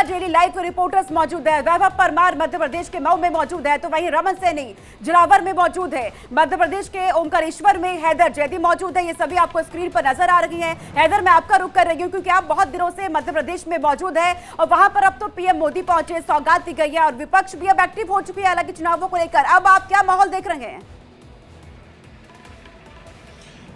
Daily live के reporters मौजूद है। वैभव परमार मध्य प्रदेश के मऊ में मौजूद है, तो वहीं रमन सैनी जलावर में मौजूद है। मध्य प्रदेश के ओंकारेश्वर में हैदर जैदी मौजूद है। ये सभी आपको स्क्रीन पर नजर आ रही हैं। हैदर, मैं आपका रुख कर रही हूं क्योंकि आप बहुत दिनों से मध्य प्रदेश में मौजूद है और वहां पर अब तो पीएम मोदी पहुंचे, सौगात दी गई है और विपक्ष भी अब एक्टिव हो चुकी है हालांकि चुनावों को लेकर। अब आप क्या माहौल देख रहे हैं?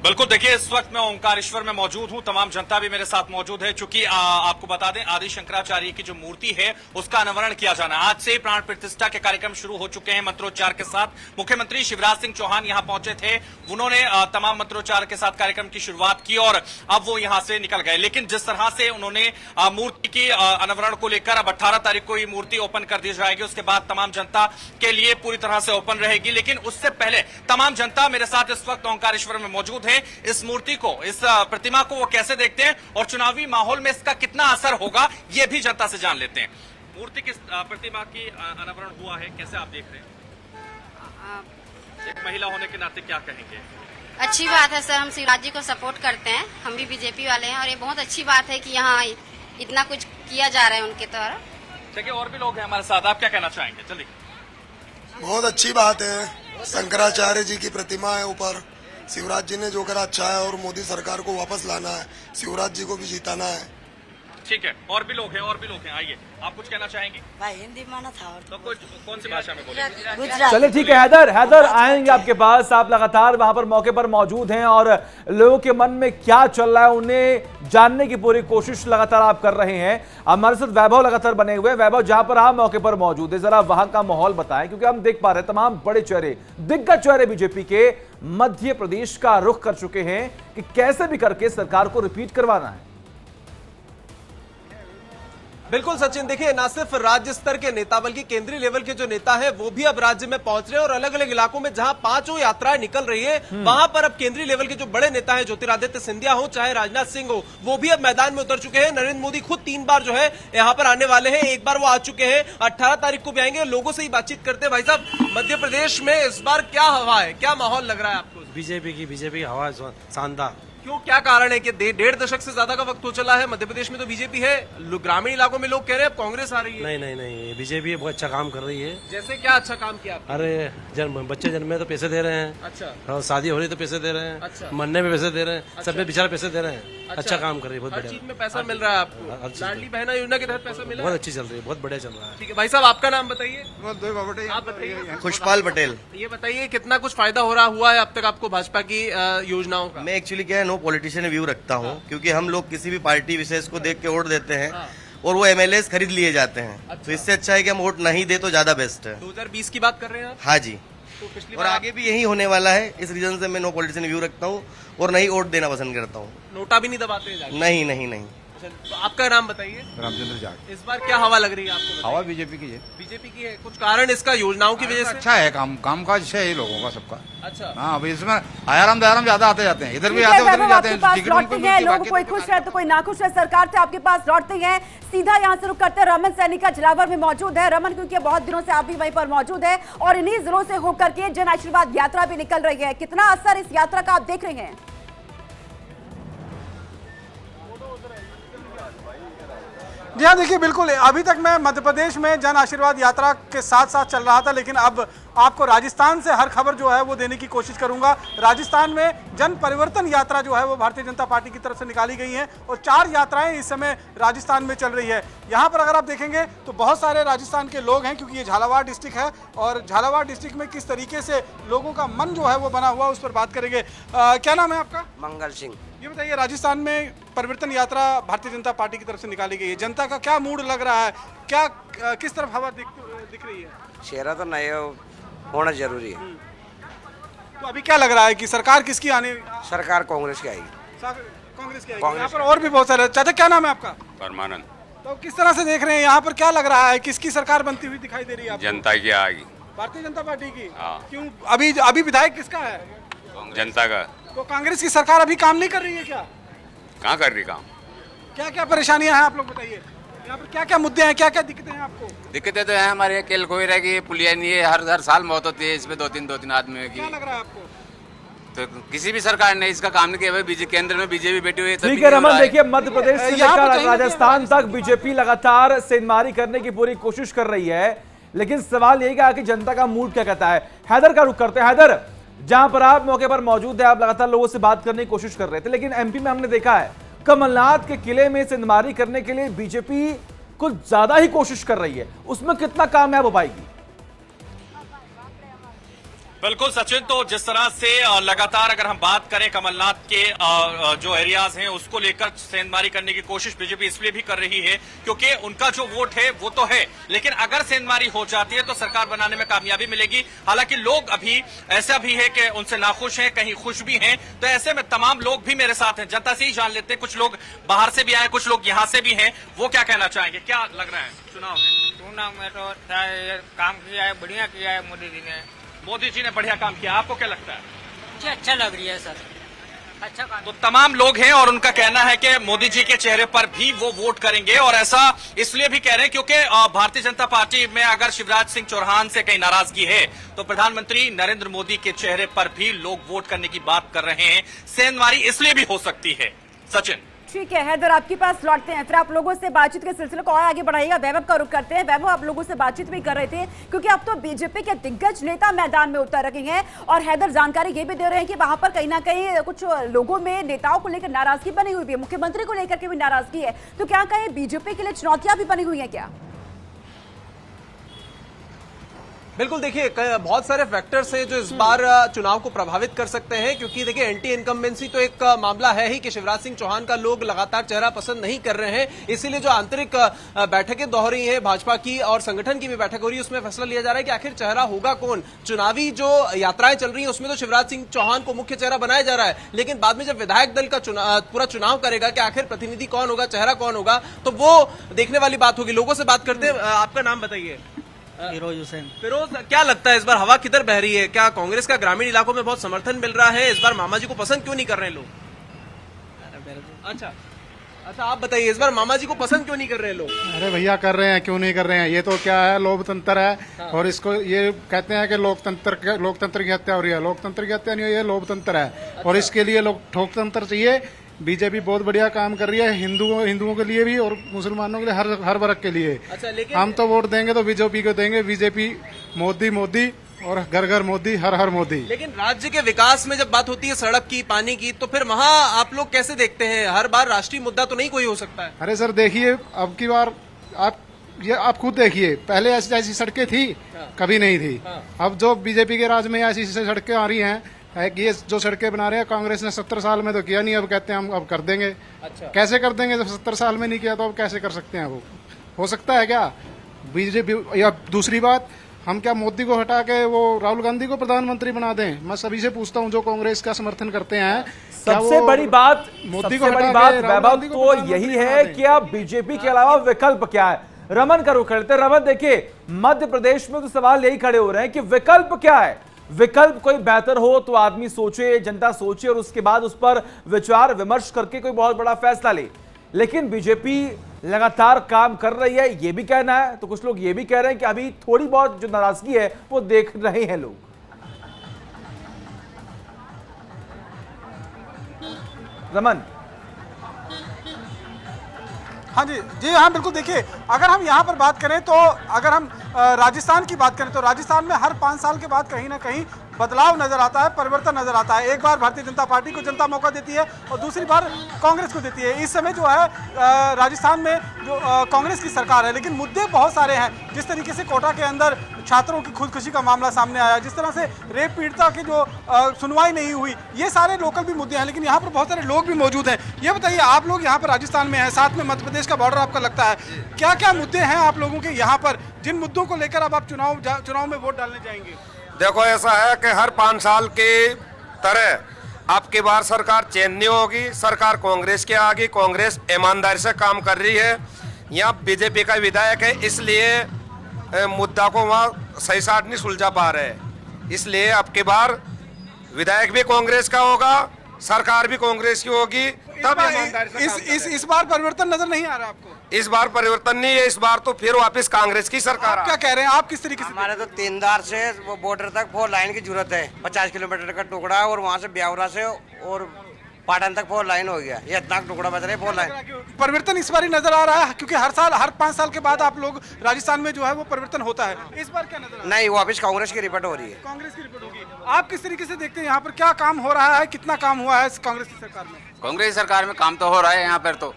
बिल्कुल, देखिए इस वक्त मैं ओंकारेश्वर में मौजूद हूं, तमाम जनता भी मेरे साथ मौजूद है। चूंकि आपको बता दें, आदि शंकराचार्य की जो मूर्ति है उसका अनावरण किया जाना, आज से प्राण प्रतिष्ठा के कार्यक्रम शुरू हो चुके हैं मंत्रोच्चार के साथ। मुख्यमंत्री शिवराज सिंह चौहान यहां पहुंचे थे, उन्होंने तमाम मंत्रोच्चार के साथ कार्यक्रम की शुरुआत की और अब वो यहां से निकल गए। लेकिन जिस तरह से उन्होंने मूर्ति की अनावरण को लेकर, अब 18 तारीख को ये मूर्ति ओपन कर दी जाएगी, उसके बाद तमाम जनता के लिए पूरी तरह से ओपन रहेगी। लेकिन उससे पहले तमाम जनता मेरे साथ इस वक्त ओंकारेश्वर में मौजूद है। इस मूर्ति को, इस प्रतिमा को वो कैसे देखते हैं और चुनावी माहौल में इसका कितना असर होगा, ये भी जनता से जान लेते हैं। मूर्ति की, प्रतिमा की अनावरण हुआ है, कैसे आप देख रहे हैं? एक महिला होने के नाते क्या कहेंगे? अच्छी बात है सर, हम शिवराज जी को सपोर्ट करते हैं, हम भी बीजेपी वाले हैं और ये बहुत अच्छी बात है कि यहाँ इतना कुछ किया जा रहा है उनके द्वारा। देखिए और भी लोग हैं हमारे साथ, आप क्या कहना चाहेंगे? चलिए। बहुत अच्छी बात है, शंकराचार्य जी की प्रतिमा है ऊपर, शिवराज जी ने जो करा अच्छा है और मोदी सरकार को वापस लाना है, शिवराज जी को भी जिताना है। ठीक है, और भी लोग हैं, आइए, आप कुछ कहना चाहेंगे? भाई हिंदी माना था और तो कुछ कौन सी भाषा में बोलेंगे? गुजरात। चलिए ठीक है हैदर आएंगे आपके पास। आप लगातार वहां पर मौके पर मौजूद हैं और लोगों के मन में क्या चल रहा है उन्हें जानने की पूरी कोशिश लगातार आप कर रहे हैं। हमारे साथ वैभव लगातार बने हुए हैं। वैभव, जहां पर आप मौके पर मौजूद है, जरा वहां का माहौल बताएं क्योंकि हम देख पा रहे हैं तमाम बड़े चेहरे, दिग्गज चेहरे बीजेपी के मध्य प्रदेश का रुख कर चुके हैं कि कैसे भी करके सरकार को रिपीट करवाना है। बिल्कुल सचिन, देखिए ना सिर्फ राज्य स्तर के नेता बल्कि केंद्रीय लेवल के जो नेता है वो भी अब राज्य में पहुंच रहे हैं और अलग अलग इलाकों में जहां पांचों यात्राएं निकल रही है वहां पर अब केंद्रीय लेवल के जो बड़े नेता हैं, ज्योतिरादित्य सिंधिया हो चाहे राजनाथ सिंह हो, वो भी अब मैदान में उतर चुके हैं। नरेंद्र मोदी खुद 3 बार जो है यहाँ पर आने वाले हैं, एक बार वो आ चुके हैं, 18 तारीख को भी आएंगे। लोगों से ही बातचीत करते हैं। भाई साहब, मध्य प्रदेश में इस बार क्या हवा है, क्या माहौल लग रहा है आपको? बीजेपी की हवा शानदार। क्यों, क्या कारण है कि 1.5 दशक से ज्यादा का वक्त हो चला है, मध्य प्रदेश में तो बीजेपी है, ग्रामीण इलाकों में लोग कह रहे हैं अब कांग्रेस आ रही है। नहीं, बीजेपी बहुत अच्छा काम कर रही है। जैसे क्या अच्छा काम किया आपने? अरे बच्चे जन्मे तो पैसे दे रहे हैं, अच्छा, और शादी हो रही तो पैसे दे रहे हैं, अच्छा, मरने में पैसे दे रहे हैं, अच्छा, सब में बेचारा पैसे दे रहे हैं। अच्छा काम कर रही है, बहुत हर बढ़िया। चीज में पैसा मिल रहा है आपको, लाडली बहना योजना के तहत पैसा मिला बहुत अच्छी चल रही है, बहुत बढ़िया चल रहा है। ठीक है भाई साहब, आपका नाम बताइए। आप बताइए। खुशपाल पटेल। ये बताइए कितना कुछ फायदा हो रहा हुआ है अब तक आपको भाजपा की योजनाओं का? मैं एक्चुअली क्या है, नो पॉलिटिशियन व्यू रखता हूँ, क्योंकि हम लोग किसी भी पार्टी विशेष को देख के वोट देते हैं और वो एमएलए खरीद लिए जाते हैं। अच्छा। तो इससे अच्छा है कि हम वोट नहीं दे तो ज्यादा बेस्ट है। 2020 की बात कर रहे हैं आप? हाँ जी, तो पिछली और बार आगे भी यही होने वाला है। इस रीजन से मैं नो पॉलिटिशियन व्यू रखता हूँ और नहीं वोट देना पसंद करता हूँ। नोटा भी नहीं दबाते हैं जाके? नहीं। तो आपका नाम बताइए। रामचंद्र जाट। इस बार क्या हवा लग रही है आपको? हवा बीजेपी की है। बीजेपी की है। कुछ कारण इसका योजनाओं की वजह से? अच्छा है, काम काज अच्छा है लोगों का, सबका। अच्छा, हाँ, अभी इसमें आयाराम दयाराम ज्यादा आते जाते हैं, इधर भी आते उधर भी जाते हैं। लोग कोई खुश है तो कोई नाखुश है, सरकार से आपके पास लौटते हैं। सीधा यहाँ से रुक करते हैं, रमन सैनी का जलावर में मौजूद है। रमन, क्योंकि बहुत दिनों से आप भी वहीं पर मौजूद है और इन्हीं जिलों से होकर के जन आशीर्वाद यात्रा भी निकल रही है, कितना असर इस यात्रा का आप देख रहे हैं? जी हाँ, देखिए बिल्कुल, अभी तक मैं मध्य प्रदेश में जन आशीर्वाद यात्रा के साथ साथ चल रहा था, लेकिन अब आपको राजस्थान से हर खबर जो है वो देने की कोशिश करूंगा। राजस्थान में जन परिवर्तन यात्रा जो है वो भारतीय जनता पार्टी की तरफ से निकाली गई है और 4 यात्राएं इस समय राजस्थान में चल रही है। यहाँ पर अगर आप देखेंगे तो बहुत सारे राजस्थान के लोग हैं, क्योंकि ये झालावाड़ डिस्ट्रिक्ट है और झालावाड़ डिस्ट्रिक्ट में किस तरीके से लोगों का मन जो है वो बना हुआ, उस पर बात करेंगे। क्या नाम है आपका? मंगल सिंह। ये बताइए, राजस्थान में परिवर्तन यात्रा भारतीय जनता पार्टी की तरफ से निकाली गई है, जनता का क्या मूड लग रहा है, क्या किस तरफ हवा दिख रही है? चेहरा तो नया होना जरूरी है। तो अभी क्या लग रहा है कि सरकार किसकी आने? सरकार कांग्रेस की आएगी। कांग्रेस की आएगी। यहाँ पर और भी बहुत सारे। चाचा, क्या नाम है आपका? परमानंद। तो किस तरह से देख रहे हैं, यहाँ पर क्या लग रहा है, किसकी सरकार बनती हुई दिखाई दे रही है? जनता की आएगी। भारतीय जनता पार्टी की? हाँ। क्यों? अभी विधायक किसका है? जनता का। तो कांग्रेस की सरकार अभी काम नहीं कर रही है क्या? कहाँ कर रही काम? क्या क्या परेशानियां हैं आप लोग बताइए, यहाँ पर क्या क्या मुद्दे हैं, क्या क्या दिक्कतें हैं आपको? दिक्कतें तो है हमारे, केल कोई रहेगी, पुलिया नहीं है, हर साल मौत होती है इसमें, 2-3 आदमी की। क्या लग रहा है आपको? तो किसी भी सरकार ने इसका काम नहीं किया। भाई केंद्र में बीजेपी बैठी हुई है, तब भी ठीक है नहीं हो रमन, रहा है। देखिए मध्य प्रदेश से यहाँ पर लेकर कहीं ना कहीं राजस्थान तक बीजेपी लगातार सेंधमारी करने की पूरी कोशिश कर रही है, लेकिन सवाल यही कि आखिर जनता का मूड क्या कहता है। हैदर का रुख करते हैं। हैदर, जहां पर आप मौके पर मौजूद है, आप लगातार लोगों से बात करने की कोशिश कर रहे थे, लेकिन एमपी में हमने देखा है कमलनाथ के किले में सेंधमारी करने के लिए बीजेपी कुछ ज्यादा ही कोशिश कर रही है, उसमें कितना कामयाब हो पाएगी? बिल्कुल सचिन, तो जिस तरह से लगातार अगर हम बात करें कमलनाथ के जो एरियाज हैं उसको लेकर सेंधमारी करने की कोशिश बीजेपी इसलिए भी कर रही है क्योंकि उनका जो वोट है वो तो है, लेकिन अगर सेंधमारी हो जाती है तो सरकार बनाने में कामयाबी मिलेगी। हालांकि लोग अभी ऐसा भी है कि उनसे नाखुश हैं, कहीं खुश भी हैं, तो ऐसे में तमाम लोग भी मेरे साथ हैं। जनता से ही जान लेते हैं, कुछ लोग बाहर से भी आए, कुछ लोग यहाँ से भी हैं, वो क्या कहना चाहेंगे, क्या लग रहा है चुनाव में? तो काम किया है, बढ़िया किया है मोदी जी ने। मोदी जी ने बढ़िया काम किया, आपको क्या लगता है? मुझे अच्छा लग रही है सर, अच्छा काम। तो तमाम लोग हैं और उनका कहना है कि मोदी जी के चेहरे पर भी वो वोट करेंगे, और ऐसा इसलिए भी कह रहे हैं क्योंकि भारतीय जनता पार्टी में अगर शिवराज सिंह चौहान से कहीं नाराजगी है तो प्रधानमंत्री नरेंद्र मोदी के चेहरे पर भी लोग वोट करने की बात कर रहे हैं। सेंधमारी इसलिए भी हो सकती है। सचिन, ठीक है हैदर, आपके पास लौटते हैं, फिर आप लोगों से बातचीत के सिलसिले को और आगे बढ़ाइएगा। वैभव का रुख करते हैं। वैभव, आप लोगों से बातचीत भी कर रहे थे क्योंकि अब तो बीजेपी के दिग्गज नेता मैदान में उतर रहे हैं, और हैदर जानकारी ये भी दे रहे हैं कि वहां पर कहीं ना कहीं कुछ लोगों में नेताओं को लेकर नाराजगी बनी हुई है, मुख्यमंत्री को लेकर के भी नाराजगी है, तो क्या कहें बीजेपी के लिए चुनौतियां भी बनी हुई है क्या? बिल्कुल, देखिए बहुत सारे फैक्टर्स हैं जो इस बार चुनाव को प्रभावित कर सकते हैं, क्योंकि देखिए एंटी इनकम्बेंसी तो एक मामला है ही कि शिवराज सिंह चौहान का लोग लगातार चेहरा पसंद नहीं कर रहे हैं। इसीलिए जो आंतरिक बैठकें हो रही हैं भाजपा की और संगठन की भी बैठक हो रही है, उसमें फैसला लिया जा रहा है कि आखिर चेहरा होगा कौन। चुनावी जो यात्राएं चल रही है उसमें तो शिवराज सिंह चौहान को मुख्य चेहरा बनाया जा रहा है, लेकिन बाद में जब विधायक दल का पूरा चुनाव करेगा कि आखिर प्रतिनिधि कौन होगा, चेहरा कौन होगा, तो वो देखने वाली बात होगी। लोगों से बात करते हैं। आपका नाम बताइए। फिरोज हुसैन। फिरोज, क्या लगता है इस बार हवा किधर बह रही है? क्या कांग्रेस का ग्रामीण इलाकों में बहुत समर्थन मिल रहा है? इस बार मामा जी को पसंद क्यों नहीं कर रहे लोग? अच्छा आप बताइए, इस बार मामा जी को पसंद क्यों नहीं कर रहे लोग? अरे भैया, कर रहे हैं, क्यों नहीं कर रहे हैं? ये तो क्या है, लोकतंत्र है। हाँ। और इसको ये कहते हैं कि लोकतंत्र की हत्या हो रही है। लोकतंत्र की हत्या नहीं हुई है, लोकतंत्र है। अच्छा। और इसके लिए ठोकतंत्र चाहिए। बीजेपी बहुत बढ़िया काम कर रही है, हिंदुओं के लिए भी और मुसलमानों के लिए, हर वर्ग के लिए। अच्छा, लेकिन हम तो वोट देंगे तो बीजेपी को देंगे। बीजेपी मोदी मोदी और घर घर मोदी, हर हर मोदी। लेकिन राज्य के विकास में जब बात होती है सड़क की, पानी की, तो फिर वहाँ आप लोग कैसे देखते हैं? हर बार राष्ट्रीय मुद्दा तो नहीं कोई हो सकता है। अरे सर देखिए, अब की बार आप खुद देखिए, पहले ऐसी सड़कें थी? कभी नहीं थी। अब जो बीजेपी के राज में ऐसी सड़कें आ रही हैं, ये जो सड़कें बना रहे हैं, कांग्रेस ने 70 साल में तो किया नहीं, अब कहते हैं हम अब कर देंगे। अच्छा। कैसे कर देंगे जब 70 साल में नहीं किया, तो अब कैसे कर सकते हैं? वो हो सकता है क्या बीजेपी? या दूसरी बात, हम क्या मोदी को हटा के वो राहुल गांधी को प्रधानमंत्री बना दें? मैं सभी से पूछता हूं जो कांग्रेस का समर्थन करते हैं, सबसे बड़ी बात मोदी को वैभव तो यही है कि अब बीजेपी के अलावा विकल्प क्या है। रमन का रुख करते। रमन, देखिए मध्य प्रदेश में तो सवाल यही खड़े हो रहे हैं कि विकल्प क्या है। विकल्प कोई बेहतर हो तो आदमी सोचे, जनता सोचे, और उसके बाद उस पर विचार विमर्श करके कोई बहुत बड़ा फैसला ले। लेकिन बीजेपी लगातार काम कर रही है, ये भी कहना है, तो कुछ लोग ये भी कह रहे हैं कि अभी थोड़ी बहुत जो नाराजगी है वो देख रहे हैं लोग। रमन। हाँ जी हाँ, बिल्कुल। देखिए, अगर हम यहाँ पर बात करें तो अगर हम राजस्थान की बात करें तो राजस्थान में हर 5 साल के बाद कहीं ना कहीं बदलाव नजर आता है, परिवर्तन नजर आता है। एक बार भारतीय जनता पार्टी को जनता मौका देती है और दूसरी बार कांग्रेस को देती है। इस समय जो है राजस्थान में जो कांग्रेस की सरकार है, लेकिन मुद्दे बहुत सारे हैं। जिस तरीके से कोटा के अंदर छात्रों की खुदकुशी का मामला सामने आया, जिस तरह से रेप पीड़िता की जो सुनवाई नहीं हुई, ये सारे लोकल भी मुद्दे हैं। लेकिन यहाँ पर बहुत सारे लोग भी मौजूद हैं। ये बताइए, आप लोग यहाँ पर राजस्थान में हैं, साथ में मध्य प्रदेश का बॉर्डर आपका लगता है, क्या क्या मुद्दे हैं आप लोगों के यहाँ पर, जिन मुद्दों को लेकर अब आप चुनाव में वोट डालने जाएंगे? देखो, ऐसा है कि हर 5 साल के तरह अब की बार सरकार चेंज नहीं होगी। सरकार कांग्रेस की आगे, कांग्रेस ईमानदारी से काम कर रही है। यहाँ बीजेपी का विधायक है, इसलिए मुद्दा को वहाँ सही साथ नहीं सुलझा पा रहे। इसलिए अब की बार विधायक भी कांग्रेस का होगा सरकार भी कांग्रेस की होगी, तब ईमानदारी से काम करें। इस बार परिवर्तन नजर नहीं आ रहा आपको? इस बार परिवर्तन नहीं है, इस बार तो फिर वापस कांग्रेस की सरकार। आप क्या कह रहे हैं, आप किस तरीके से? हमारे तो तीनदार से वो बॉर्डर तक 4 लाइन की जरूरत है, 50 किलोमीटर का टुकड़ा है, और वहाँ से ब्यावरा से और पाटन तक 4 लाइन हो गया। ये इतना टुकड़ा बच रहा है 4 लाइन। परिवर्तन इस बार ही नजर आ रहा है, क्योंकि हर साल हर 5 साल के बाद आप लोग राजस्थान में जो है वो परिवर्तन होता है। इस बार क्या नजर आ रहा है? नहीं, वापस कांग्रेस की रिपोर्ट हो रही है। कांग्रेस की रिपोर्ट होगी। आप किस तरीके से देखते हैं यहाँ पर क्या काम हो रहा है, कितना काम हुआ है इस कांग्रेस की सरकार में? कांग्रेस सरकार में काम तो हो रहा है यहाँ पर तो,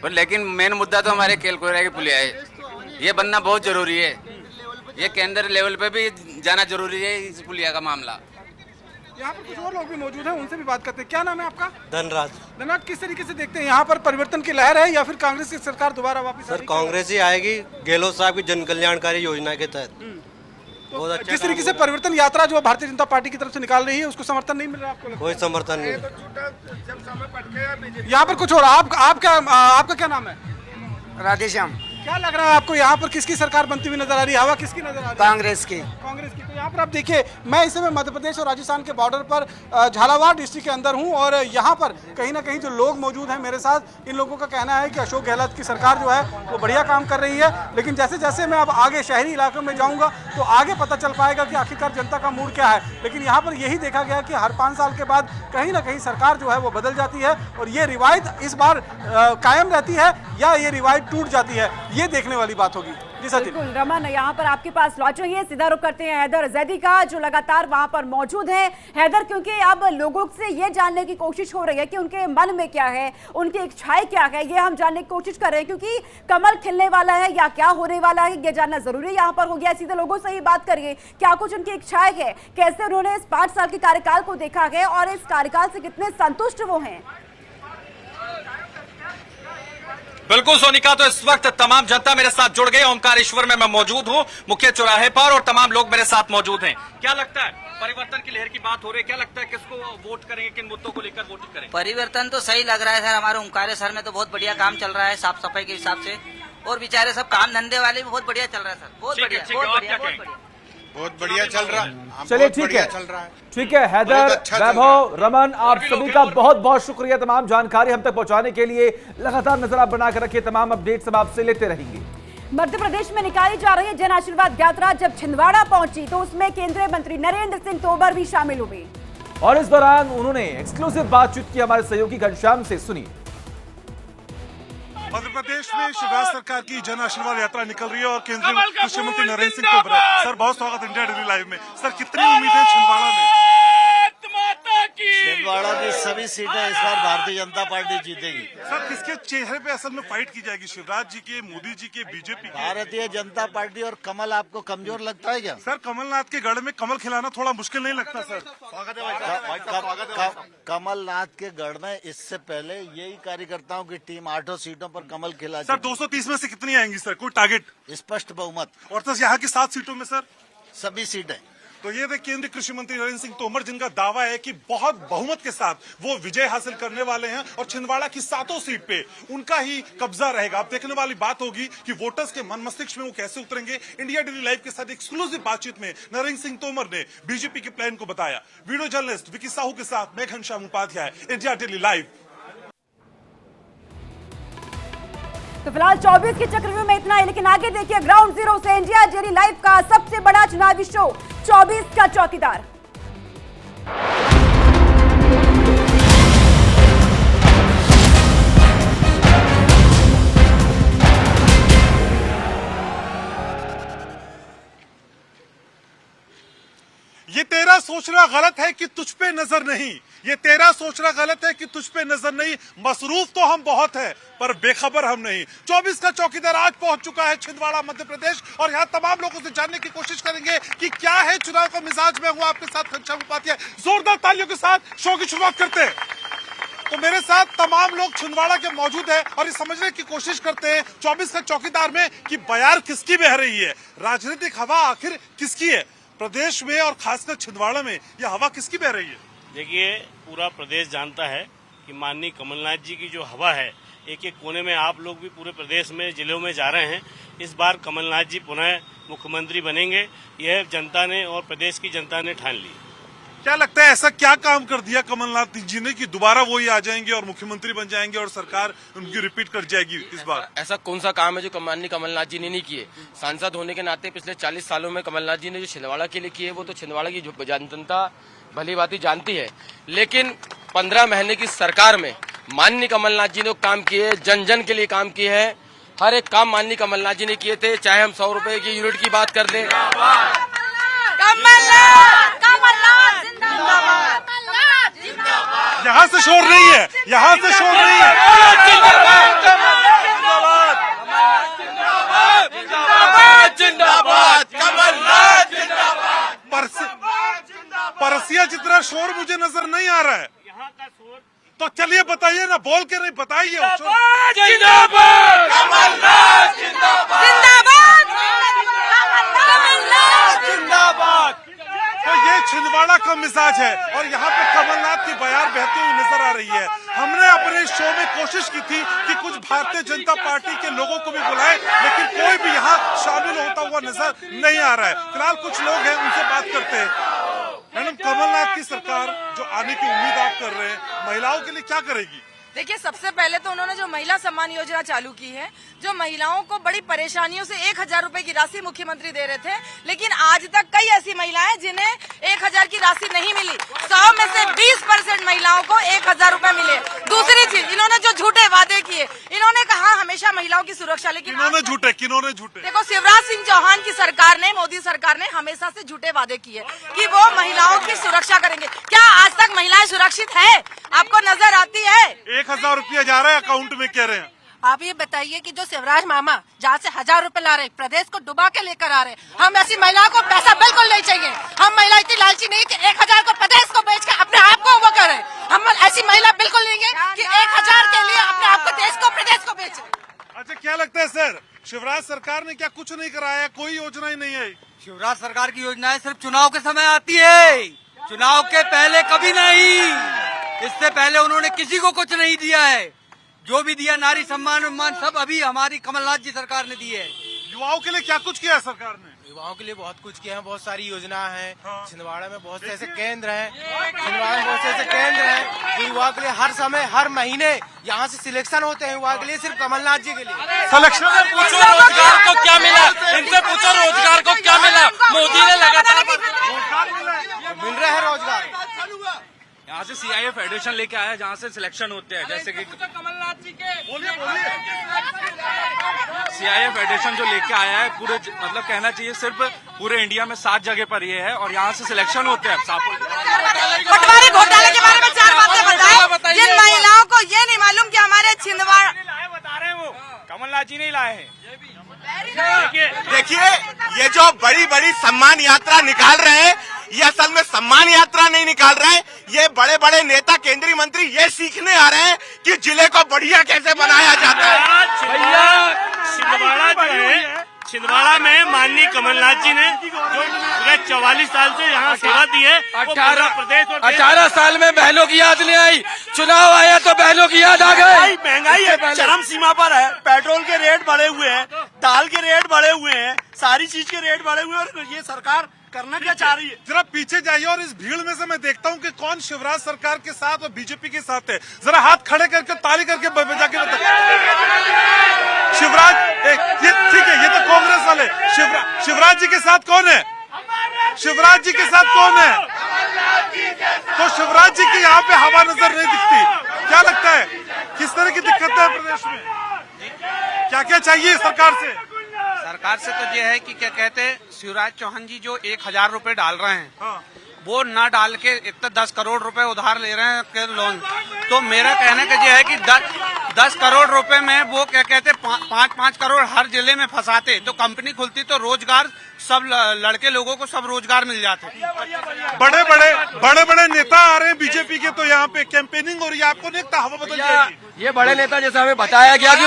पर लेकिन मेन मुद्दा तो हमारे केलकोरा की पुलिया है। ये बनना बहुत जरूरी है, ये केंद्र लेवल पे भी जाना जरूरी है इस पुलिया का मामला। यहाँ पर कुछ और लोग भी मौजूद हैं, उनसे भी बात करते हैं। क्या नाम है आपका? धनराज। धनराज, किस तरीके से देखते हैं यहाँ पर परिवर्तन की लहर है या फिर कांग्रेस की सरकार दोबारा वापस? सर कांग्रेस ही आएगी, गहलोत साहब की जन कल्याणकारी योजना के तहत। बहुत अच्छा। जिस तरीके से परिवर्तन यात्रा जो भारतीय जनता पार्टी की तरफ से निकाल रही है, उसको समर्थन नहीं मिल रहा आपको? कोई समर्थन नहीं। यहाँ पर कुछ और, आपका क्या नाम है? राधेश्याम। क्या लग रहा है आपको, यहाँ पर किसकी सरकार बनती हुई नजर आ रही है? हवा किसकी नजर आ रही है? कांग्रेस की। कांग्रेस की। तो यहाँ पर आप देखिए, मैं इस समय मध्य प्रदेश और राजस्थान के बॉर्डर पर झालावाड़ डिस्ट्रिक्ट के अंदर हूँ, और यहाँ पर कहीं ना कहीं जो लोग मौजूद हैं मेरे साथ, इन लोगों का कहना है कि अशोक गहलोत की सरकार जो है वो बढ़िया काम कर रही है। लेकिन जैसे जैसे मैं अब आगे शहरी इलाकों में जाऊँगा तो आगे पता चल पाएगा कि आखिरकार जनता का मूड क्या है। लेकिन यहाँ पर यही देखा गया कि हर 5 साल के बाद कहीं ना कहीं सरकार जो है वो बदल जाती है, और ये रिवायत इस बार कायम रहती है या ये रिवायत टूट जाती है, ये देखने वाली बात होगी। जी सर। बिल्कुल रमन, यहाँ पर आपके पास लौटेंगे, सीधा रुख करते हैं हैदर जैदी का, जो लगातार वहां पर मौजूद है। हैदर, क्योंकि अब लोगों से ये जानने की कोशिश हो रही है कि उनके मन में क्या है, उनकी इच्छाएं क्या है, ये हम जानने की कोशिश कर रहे हैं, क्योंकि कमल खिलने वाला है या क्या होने वाला है ये जानना जरूरी यहाँ पर हो गया। सीधे लोगों से ही बात करिए, क्या कुछ उनकी इच्छाएं है, कैसे उन्होंने इस 5 साल के कार्यकाल को देखा है और इस कार्यकाल से कितने संतुष्ट वो हैं? बिल्कुल सोनिका, तो इस वक्त तमाम जनता मेरे साथ जुड़ गई। ओंकारेश्वर में मैं मौजूद हूं, मुख्य चौराहे पर, और तमाम लोग मेरे साथ मौजूद हैं। क्या लगता है, परिवर्तन की लहर की बात हो रही है, क्या लगता है किसको वोट करेंगे, किन मुद्दों को लेकर वोटिंग करेंगे? परिवर्तन तो सही लग रहा है सर, हमारे ओंकारेश्वर में तो बहुत बढ़िया काम चल रहा है साफ सफाई के हिसाब से, और बेचारे सब काम धंधे वाले भी बहुत बढ़िया चल रहा है सर, बहुत बढ़िया, बहुत बढ़िया चल रहा है। चलिए ठीक है, ठीक है हैदर, वैभव, रमन, आप सभी का बहुत बहुत शुक्रिया तमाम जानकारी हम तक पहुंचाने के लिए। लगातार नजर आप बनाकर रखिए, तमाम अपडेट्स हम आपसे लेते रहेंगे। मध्य प्रदेश में निकाली जा रही है जन आशीर्वाद यात्रा जब छिंदवाड़ा पहुंची तो उसमें केंद्रीय मंत्री नरेंद्र सिंह तोमर भी शामिल हुए, और इस दौरान उन्होंने एक्सक्लूसिव बातचीत की हमारे सहयोगी घनश्याम से। सुनिए। मध्य प्रदेश में शिवराज सरकार की जन आशीर्वाद यात्रा निकल रही है और केंद्रीय कृषि मंत्री नरेंद्र सिंह तोमर। सर बहुत स्वागत इंडिया डेली लाइव में। सर कितनी उम्मीद है छिंदवाड़ा में? छिंदवाड़ा की सभी सीटें इस बार भारतीय जनता पार्टी जीतेगी। सर किसके चेहरे पे असल में फाइट की जाएगी, शिवराज जी के, मोदी जी के, बीजेपी के? भारतीय जनता पार्टी। और कमल आपको कमजोर लगता है क्या? सर कमलनाथ के गढ़ में कमल खिलाना थोड़ा मुश्किल नहीं लगता? सर कमलनाथ के गढ़ में इससे पहले यही कार्यकर्ताओं की टीम 8 सीटों पर कमल खिला। सर 230 में से कितनी आएंगी सर, कोई टारगेट? स्पष्ट बहुमत। और सर यहाँ की 7 सीटों में सर सभी सीटें। तो ये थे केंद्रीय कृषि मंत्री नरेंद्र सिंह तोमर, जिनका दावा है कि बहुत बहुमत के साथ वो विजय हासिल करने वाले हैं और छिंदवाड़ा की 7 सीट पे उनका ही कब्जा रहेगा। अब देखने वाली बात होगी कि वोटर्स के मन मस्तिष्क में वो कैसे उतरेंगे। इंडिया डेली लाइव के साथ एक्सक्लूसिव बातचीत में नरेंद्र सिंह तोमर ने बीजेपी के प्लान को बताया। वीडियो जर्नलिस्ट विकी साहू के साथ मैं Ghanshyam Upadhyay, India Daily Live. तो फिलहाल 24 के चक्रव्यूह में इतना ही, लेकिन आगे देखिए ग्राउंड जीरो से इंडिया डेली लाइव का सबसे बड़ा चुनावी शो 24 का चौकीदार। ये तेरा सोचना गलत है कि तुझ पे नजर नहीं, ये तेरा सोचना गलत है कि तुझ पे नजर नहीं। मसरूफ तो हम बहुत है पर बेखबर हम नहीं। 24 का चौकीदार आज पहुंच चुका है छिंदवाड़ा मध्य प्रदेश, और यहाँ तमाम लोगों से जानने की कोशिश करेंगे कि क्या है चुनाव का मिजाज। में हूँ आपके साथ घनश्याम उपाध्याय। जोरदार तालियों के साथ शो की शुरुआत करते हैं। तो मेरे साथ तमाम लोग छिंदवाड़ा के मौजूद हैं और ये समझने की कोशिश करते हैं 24 का चौकीदार में कि बयार किसकी बह रही है, राजनीतिक हवा आखिर किसकी है प्रदेश में, और खासकर छिंदवाड़ा में यह हवा किसकी बह रही है। देखिए पूरा प्रदेश जानता है कि माननीय कमलनाथ जी की जो हवा है, एक एक कोने में आप लोग भी पूरे प्रदेश में जिलों में जा रहे हैं। इस बार कमलनाथ जी पुनः मुख्यमंत्री बनेंगे, यह जनता ने और प्रदेश की जनता ने ठान ली। क्या लगता है ऐसा क्या काम कर दिया कमलनाथ जी ने कि दोबारा वही आ जाएंगे और मुख्यमंत्री बन जाएंगे और सरकार उनकी रिपीट कर जाएगी इस बार? ऐसा कौन सा काम है जो कमलनाथ जी ने नहीं किए? सांसद होने के नाते पिछले 40 सालों में कमलनाथ जी ने जो छिंदवाड़ा के लिए किए वो तो छिंदवाड़ा की जनता भली भांति जानती है, लेकिन 15 महीने की सरकार में माननीय कमलनाथ जी ने काम किए, जन जन के लिए काम किए हैं। हर एक काम माननीय कमलनाथ जी ने किए थे, चाहे हम 100 रुपए की यूनिट की बात कर दें। यहाँ से शोर नहीं है, यहाँ से शोर नहीं है। परसिया जितना शोर मुझे नजर नहीं आ रहा है। तो चलिए बताइए ना, बोल के नहीं बताइए। जिंदाबाद कमलनाथ, जिंदाबाद जिंदाबाद। तो ये छिंदवाड़ा का मिजाज है और यहाँ पे कमलनाथ की बयार बहती हुई नजर आ रही है। हमने अपने इस शो में कोशिश की थी कि कुछ भारतीय जनता पार्टी के लोगों को भी बुलाएं, लेकिन कोई भी यहाँ शामिल होता हुआ नजर नहीं आ रहा है। फिलहाल कुछ लोग हैं, उनसे बात करते हैं। मैडम, कमलनाथ की सरकार जो आने की उम्मीद आप कर रहे हैं, महिलाओं के लिए क्या करेगी? देखिए, सबसे पहले तो उन्होंने जो महिला सम्मान योजना चालू की है, जो महिलाओं को बड़ी परेशानियों से 1000 रुपए की राशि मुख्यमंत्री दे रहे थे, लेकिन आज तक कई ऐसी महिलाएं जिन्हें 1000 की राशि नहीं मिली। 100 में से 20% महिलाओं को 1000 रुपए मिले। दूसरी चीज, इन्होंने जो झूठे वादे किए, इन्होंने कहा हमेशा महिलाओं की सुरक्षा, लेकिन किन्होंने झूठे? देखो, शिवराज सिंह चौहान की सरकार ने, मोदी सरकार ने हमेशा से झूठे वादे किए कि वो महिलाओं की सुरक्षा करेंगे। क्या आज तक महिलाएं सुरक्षित है? आपको नजर आती है? 1000 रुपया जा रहा है अकाउंट में, कह रहे हैं। आप ये बताइए कि जो शिवराज मामा जहाँ से 1000 रुपए ला रहे, प्रदेश को डुबा के लेकर आ रहे, हम ऐसी महिलाओं को पैसा बिल्कुल नहीं चाहिए। हम महिला इतनी लालची नहीं कि 1000 को प्रदेश को बेच के अपने आप को वो करें। हम ऐसी महिला बिल्कुल नहीं है कि 1000 के लिए अपने आप को, देश को, प्रदेश को बेचे। अच्छा, क्या लगता है सर, शिवराज सरकार ने क्या कुछ नहीं कराया? कोई योजना ही नहीं है? शिवराज सरकार की योजनाएं सिर्फ चुनाव के समय आती है, चुनाव के पहले कभी नहीं। इससे पहले उन्होंने किसी को कुछ नहीं दिया है। जो भी दिया, नारी सम्मान उम्मान, सब अभी हमारी कमलनाथ जी सरकार ने दिए है। युवाओं के लिए क्या कुछ किया सरकार ने? युवाओं के लिए बहुत कुछ किया है, बहुत सारी योजना है। छिंदवाड़ा में बहुत से ऐसे केंद्र हैं, छिंदवाड़ा में बहुत से ऐसे केंद्र हैं जो युवाओं के लिए हर समय, हर महीने यहाँ से सिलेक्शन होते हैं युवाओं के लिए, सिर्फ कमलनाथ जी के लिए। सिलेक्शन पूछो रोजगार को क्या मिला, इनसे पूछो रोजगार को क्या मिला। मोदी ने लगातार मिल रहा है रोजगार। यहाँ से CIF फेडरेशन लेके आया जहाँ से सिलेक्शन होते हैं, जैसे कि कमलनाथ जी के CIF फेडरेशन जो लेके आया है, पूरे मतलब कहना चाहिए सिर्फ पूरे इंडिया में 7 जगह पर ये है और यहाँ से सिलेक्शन होते हैं। पटवारी घोटाले के बारे में 4 बातें बताएं। जिन महिलाओं को ये नहीं मालूम कि हमारे छिंदवाड़ा बता रहे हैं, वो कमलनाथ जी नहीं लाए हैं। देखिए, ये जो बड़ी बड़ी सम्मान यात्रा निकाल रहे हैं, ये असल में सम्मान यात्रा नहीं निकाल रहे हैं। ये बड़े बड़े नेता, केंद्रीय मंत्री ये सीखने आ रहे हैं कि जिले को बढ़िया कैसे बनाया जाता है। भैया, छिंदवाड़ा जो है, छिंदवाड़ा में माननीय कमलनाथ जी ने जो 44 साल से यहाँ सेवा दी है, 18 साल में बहनों की याद नहीं आई। चुनाव आया तो बहनों की याद आ गई। महंगाई है, चरम सीमा पर है। पेट्रोल के रेट बढ़े हुए हैं, दाल के रेट बढ़े हुए हैं, सारी चीज के रेट बढ़े हुए हैं और ये सरकार करना क्या चाह रही है? जरा पीछे जाइए और इस भीड़ में से मैं देखता हूँ कि कौन शिवराज सरकार के साथ और बीजेपी के साथ है। जरा हाथ खड़े करके ताली करके बजा के शिवराज, ये ठीक है, ये तो कांग्रेस वाले। शिवराज जी के साथ कौन है? शिवराज जी के साथ कौन है? तो शिवराज जी की यहाँ पे हवा नजर नहीं दिखती। क्या लगता है, किस तरह की दिक्कत है प्रदेश में? क्या क्या चाहिए सरकार से? सरकार से तो ये है कि क्या कहते हैं, शिवराज चौहान जी जो 1000 रुपए डाल रहे हैं, वो ना डाल के इतना 10 करोड़ रुपए उधार ले रहे हैं लोन। तो मेरा कहने का ये है कि 10 करोड़ रुपए में वो क्या कहते 5-5 करोड़ हर जिले में फंसाते तो कंपनी खुलती, तो रोजगार सब लड़के लोगों को सब रोजगार मिल जाते। बड़े बड़े नेता आ रहे हैं बीजेपी के, तो यहाँ पे कैंपेनिंग हो रही है। आपको नहीं लगता हवा बदल जाएगी? ये बड़े नेता जैसे हमें बताया गया कि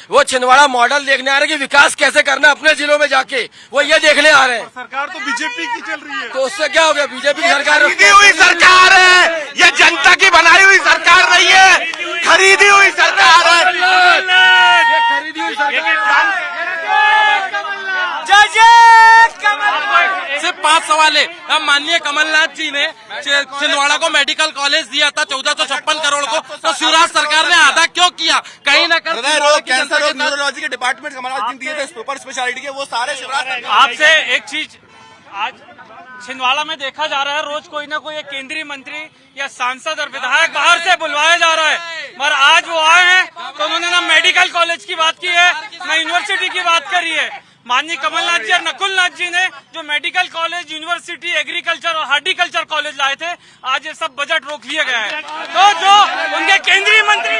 वो छिंदवाड़ा मॉडल देखने आ रहे हैं कि विकास कैसे करना अपने जिलों में जाके, वो ये देखने आ रहे हैं। सरकार तो बीजेपी की चल रही है, तो उससे क्या हो गया? बीजेपी की सरकार खरीदी हुई सरकार है, ये जनता की बनाई हुई सरकार नहीं है, खरीदी हुई सरकार है। ये खरीदी हुई सरकार जय जय कमल। सिर्फ 5 सवाल है, अब माननीय कमलनाथ जी ने छिंदवाड़ा को मेडिकल कॉलेज दिया था 1456 करोड़ को, तो शिवराज सरकार ने आधा क्यों किया? कहीं ना कहीं कैंसर और न्यूरोलॉजी के डिपार्टमेंट कमलनाथ जी दिए थे सुपर स्पेशलिटी के, वो सारे शिवराज। आपसे एक चीज, आज छिंदवाड़ा में देखा जा रहा है रोज कोई ना कोई एक केंद्रीय मंत्री या सांसद और विधायक बाहर से बुलवाया जा रहा है, मगर आज वो आए हैं तो उन्होंने ना मेडिकल कॉलेज की बात की है ना यूनिवर्सिटी की बात करी है। माननीय कमलनाथ जी और नकुलनाथ जी ने जो मेडिकल कॉलेज, यूनिवर्सिटी, एग्रीकल्चर और हार्टिकल्चर कॉलेज लाए थे, आज ये सब बजट रोक लिया गया है। तो जो उनके केंद्रीय मंत्री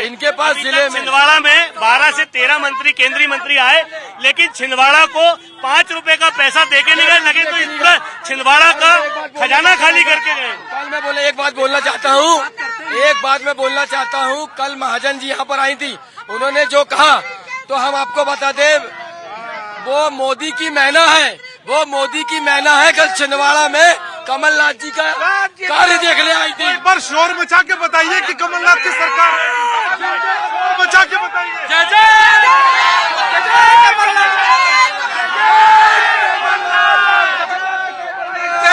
इनके पास जिले में छिंदवाड़ा में 12 से 13 मंत्री, केंद्रीय मंत्री आए, लेकिन छिंदवाड़ा को 5 रुपए का पैसा देके नहीं गए, लगे तो इस पूरा छिंदवाड़ा का खजाना खाली करके गए। कल मैं बोले एक बात बोलना चाहता हूँ, कल महाजन जी यहाँ पर आई थी, उन्होंने जो कहा तो हम आपको बता दें, वो मोदी की मैना है, कल छिंदवाड़ा में कमलनाथ जी का कार्य देखने आई थी। एक बार शोर मचा के बताइए कि कमलनाथ की सरकार मचा के बताइए। जय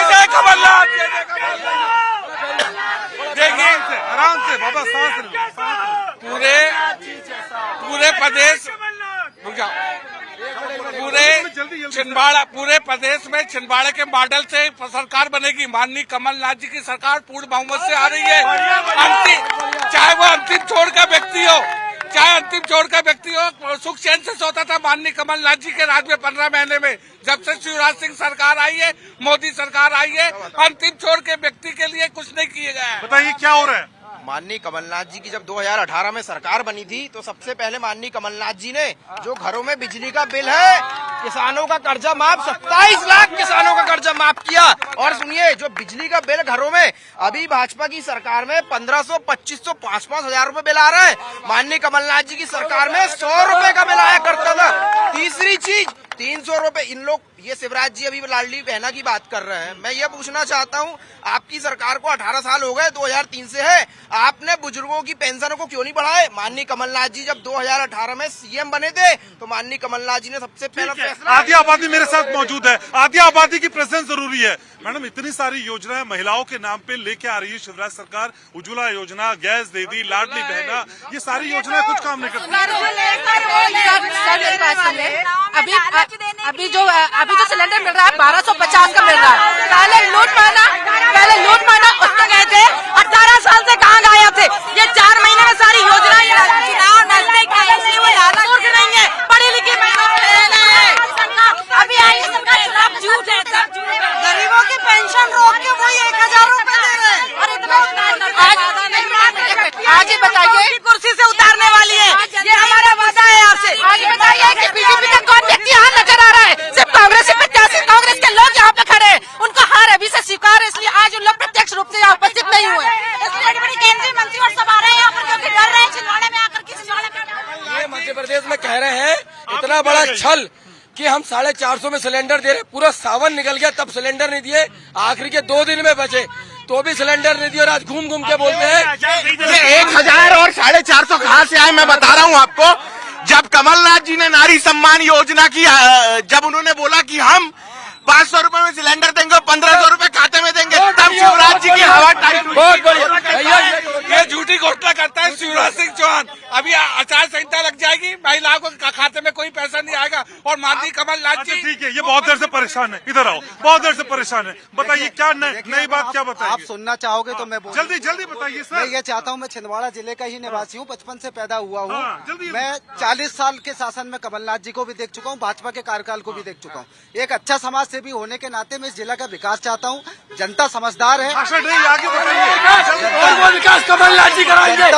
जय कमलनाथ। देखिए आराम से बाबा, सांस पूरे प्रदेश में छिंदवाड़ा के मॉडल से सरकार बनेगी। माननीय कमलनाथ जी की सरकार पूर्ण बहुमत से आ रही है। चाहे वो अंतिम छोर का व्यक्ति हो, सुख चैन से सोता था माननीय कमलनाथ जी के राज में 15 महीने में। जब से शिवराज सिंह सरकार आई है, मोदी सरकार आई है, अंतिम छोर के व्यक्ति के लिए कुछ नहीं किया गया है। बताइए क्या हो रहा है? माननीय कमलनाथ जी की जब 2018 में सरकार बनी थी, तो सबसे पहले माननीय कमलनाथ जी ने जो घरों में बिजली का बिल है, किसानों का कर्जा माफ, 27 लाख किसानों का कर्जा माफ किया। और सुनिए, जो बिजली का बिल घरों में अभी भाजपा की सरकार में 1500, 2500, 5-5 हजार रूपए बिल आ रहा है, माननीय कमलनाथ जी की सरकार में 100 रुपए का बिल आया करता था। तीसरी चीज 300 रुपए, इन लोग, ये शिवराज जी अभी लाडली बहना की बात कर रहे हैं। मैं ये पूछना चाहता हूँ, आपकी सरकार को 18 साल हो गए, 2003 से है, आपने बुजुर्गों की पेंशनों को क्यों नहीं बढ़ाए? माननीय कमलनाथ जी जब 2018 में सीएम बने थे, तो माननीय कमलनाथ जी ने सबसे पहला फैसला। आधी आबादी मेरे साथ मौजूद है, आधी आबादी की प्रेजेंस जरूरी है। मैडम, इतनी सारी योजनाएं महिलाओं के नाम पे लेके आ रही है शिवराज सरकार, उज्ज्वला योजना, गैस दीदी, लाडली बहना, ये सारी योजनाएं कुछ काम नहीं करती। अभी जो सिलेंडर मिल रहा है 1250 का मिल रहा है। पहले लूट माना उसको गए थे, 18 साल से कहाँ गायब थे? ये 4 महीने में सारी योजनाएं नहीं है, पढ़ी लिखी महिलाओं अभी आई सरकार, सब झूठ है, सब झूठ है। गरीबों की पेंशन रोक के वही 1000 रुपए दे रहे हैं। आज ही बताइए, कुर्सी से उतारने वाली है, ये हमारा वादा है आपसे। आज बताइए कि बीजेपी का कौन व्यक्ति यहाँ नजर आ रहा है? सिर्फ कांग्रेस ही प्रत्याशी, कांग्रेस के लोग यहाँ पे खड़े हैं, उनको हार अभी से स्वीकार है, इसलिए आज उन लोग प्रत्यक्ष रूप से यहाँ उपस्थित नहीं हुए। इसलिए बड़ी केंद्रीय मंत्री और सब आ रहे हैं यहाँ पर, क्योंकि डर रहे हैं छिंदवाड़ा में आकर किसी ये मध्य प्रदेश में कह रहे हैं इतना बड़ा छल कि हम 450 में सिलेंडर दे रहे, पूरा सावन निकल गया तब सिलेंडर नहीं दिए, आखिरी के 2 दिन में बचे तो भी सिलेंडर नहीं दिए, और आज घूम के बोलते हैं ये 1000 और 450 कहाँ से आए? मैं बता रहा हूँ आपको। जब कमलनाथ जी ने नारी सम्मान योजना की, जब उन्होंने बोला कि हम 500 रुपए में सिलेंडर देंगे, 1500 रुपए खाते में देंगे, तब शिवराज जी की हवा टाइट हुई। बहुत बढ़िया। ये झूठी घोषणा करता है शिवराज सिंह चौहान। अभी आचार संहिता लग जाएगी, महिलाओं को खाते में कोई पैसा नहीं आएगा। और माननीय कमलनाथ जी, ठीक है, ये बहुत देर से परेशान है, इधर आओ, बहुत देर से परेशान है, बताइए क्या नई बात, क्या बताइए? आप सुनना चाहोगे तो मैं जल्दी बताइए सर। मैं ये चाहता हूँ, मैं छिंदवाड़ा जिले का ही निवासी हूँ, 55 से पैदा हुआ हूँ। जल्दी। मैं 40 साल के शासन में कमलनाथ जी को भी देख चुका हूँ, भाजपा के कार्यकाल को भी देख चुका हूँ। एक अच्छा समाज सेवी होने के नाते मैं इस जिला का विकास चाहता हूँ। जनता समझदार है, आगे बताइए। विकास कमलनाथ जी कराएंगे,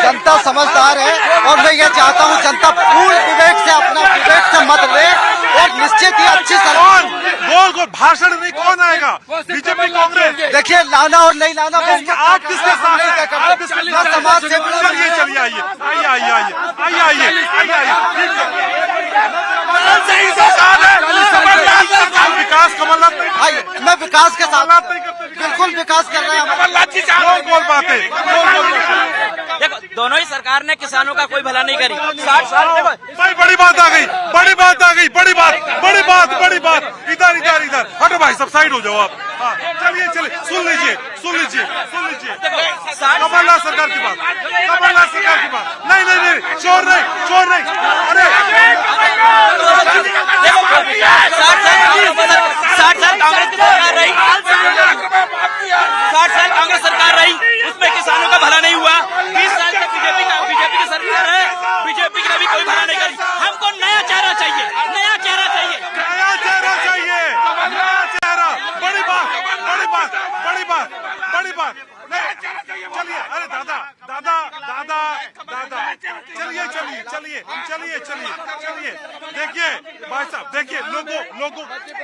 जनता समझदार है, और मैं ये चाहता हूँ जनता पूर्ण विवेक से अपना विवेक से मत ले, और निश्चित ही अच्छी सरकार। गोल भाषण नहीं, कौन आएगा? बीजेपी, कांग्रेस? देखिए, लाना और नहीं लाना, आप किसके साथ हैं? समाज से चलिए आइए। विकास कमलनाथ, मैं विकास के साथ बिल्कुल विकास कर रहे हैं। गोल बात है। दोनों ही सरकार ने किसानों का कोई भला नहीं करी। 60 साल भाई बड़ी बात आ गई, बड़ी बात आ गई, बड़ी बात, बड़ी बात, बड़ी बात। इधर इधर इधर हटो भाई, सब साइड हो जाओ आप। हाँ, चलिए चलिए, सुन लीजिए, सुन लीजिए, सुन लीजिए। कमलनाथ सरकार की बात, कमलनाथ सरकार की बात। नहीं नहीं नहीं, चोर नहीं, चोर नहीं। अरे 60 साल कांग्रेस की सरकार रही, 60 साल कांग्रेस सरकार रही, उसमें किसानों का भला नहीं हुआ। 20 साल तक बीजेपी की सरकार है, बीजेपी की कभी कोई भला नहीं करी। हमको नया चेहरा चाहिए, नया चेहरा चाहिए, नया चेहरा चाहिए, नया चेहरा। बड़ी बात, बड़ी बात, बड़ी बात, बड़ी बात। चलिए, अरे दादा दादा दादा दादा, चलिए चलिए चलिए चलिए चलिए चलिए। देखिए भाई साहब, देखिए लोगों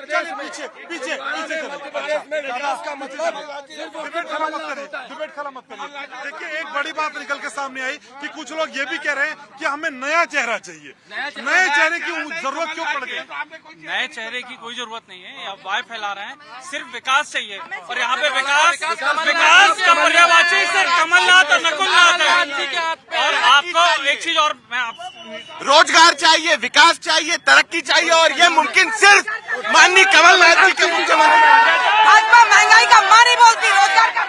चलिए पीछे पीछे पीछे चलिए। दादा का मतलब डिबेट खड़ा मत करिए, डिबेट खड़ा मत करिए। देखिए एक बड़ी बात निकल के सामने आई कि कुछ लोग ये भी कह रहे हैं कि हमें नया चेहरा चाहिए। नए चेहरे की जरूरत क्यों पड़ गई? नए चेहरे की कोई जरूरत नहीं है, अफवाह फैला रहे हैं, सिर्फ विकास चाहिए। और यहाँ पे विकास का पर्यायवाची सिर्फ कमलनाथ और नकुलनाथ है। और आपको एक चीज और मैं रोजगार चाहिए, विकास चाहिए, तरक्की चाहिए, और ये मुमकिन सिर्फ माननीय कमलनाथ जी के मुख्यमंत्री। भाजपा महंगाई का मारी बोलती, रोजगार का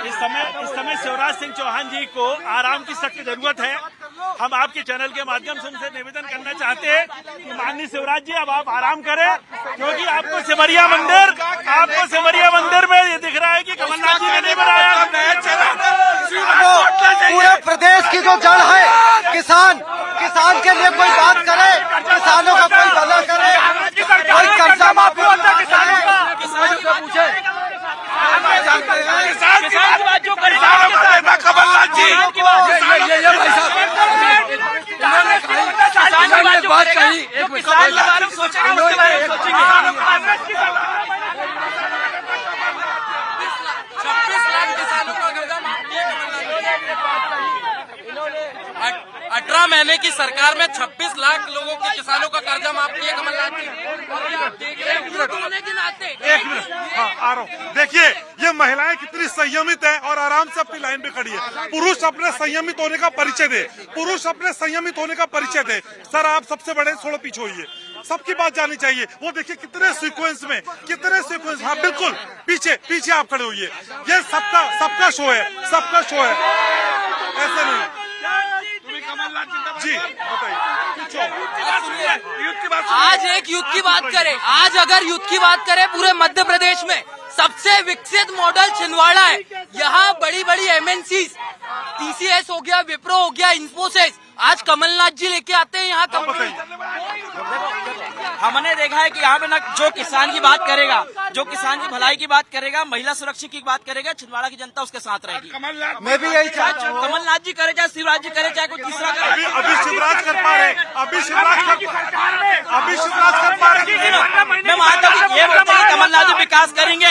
इस समय शिवराज सिंह चौहान जी को आराम की सख्त जरूरत है। हम आपके चैनल के माध्यम से उनसे निवेदन करना चाहते हैं कि माननीय शिवराज जी अब आप आराम करें, क्योंकि आपको सिमरिया मंदिर में ये दिख रहा है कि कमलनाथ जी ने नहीं बनाया। पूरे प्रदेश की जो जड़ है किसान के लिए कोई बात करे, किसानों का कोई भला करे, कोई कर्जा माफी होता है किसानों का, पूछे किसान की बात जो करे कमलनाथ जी बात कही, एक किसान के बारे में सोचेंगे, उसके बारे में सोचेंगे। 26 लाख किसानों का कर्जा माफ किया कमलनाथ। 18 महीने की सरकार में 26 लाख लोगों के किसानों का कर्जा माफ किया कमलनाथ जी। एक मिनट, हाँ आ रहा हूँ। देखिए ये महिलाएं कितनी संयमित है और आराम से अपनी लाइन पे खड़ी है। पुरुष अपने संयमित होने का परिचय दे, पुरुष अपने संयमित होने का परिचय दे। सर आप सबसे बड़े, थोड़ा पीछे होइए, सबकी बात जानी चाहिए। वो देखिए कितने सीक्वेंस में, कितने सीक्वेंस। हाँ बिल्कुल, पीछे पीछे आप खड़े होइए। ये सबका शो है, सबका शो है, ऐसे नहीं। जी बताइए। आज एक युद्ध की बात करें, आज अगर युद्ध की बात करें, पूरे मध्य प्रदेश में सबसे विकसित मॉडल छिंदवाड़ा है। यहाँ बड़ी बड़ी एमएनसीज, टीसीएस हो गया, विप्रो हो गया, इन्फोसिस, आज कमलनाथ जी लेके आते हैं यहाँ कंपनी। हमने देखा है कि यहाँ पे ना जो किसान की बात करेगा, जो किसान की भलाई की बात करेगा, महिला सुरक्षा की बात करेगा, छिंदवाड़ा की जनता उसके साथ रहेगी। मैं भी यही चाहता हूँ, कमलनाथ जी करे चाहे शिवराज जी करे चाहे कोई तीसरा करे। अभी शिवराज कर पा रहे, अभी शिवराज कर पा रहे। मैं मानता हूँ ये बोलते हैं कमलनाथ जी विकास करेंगे।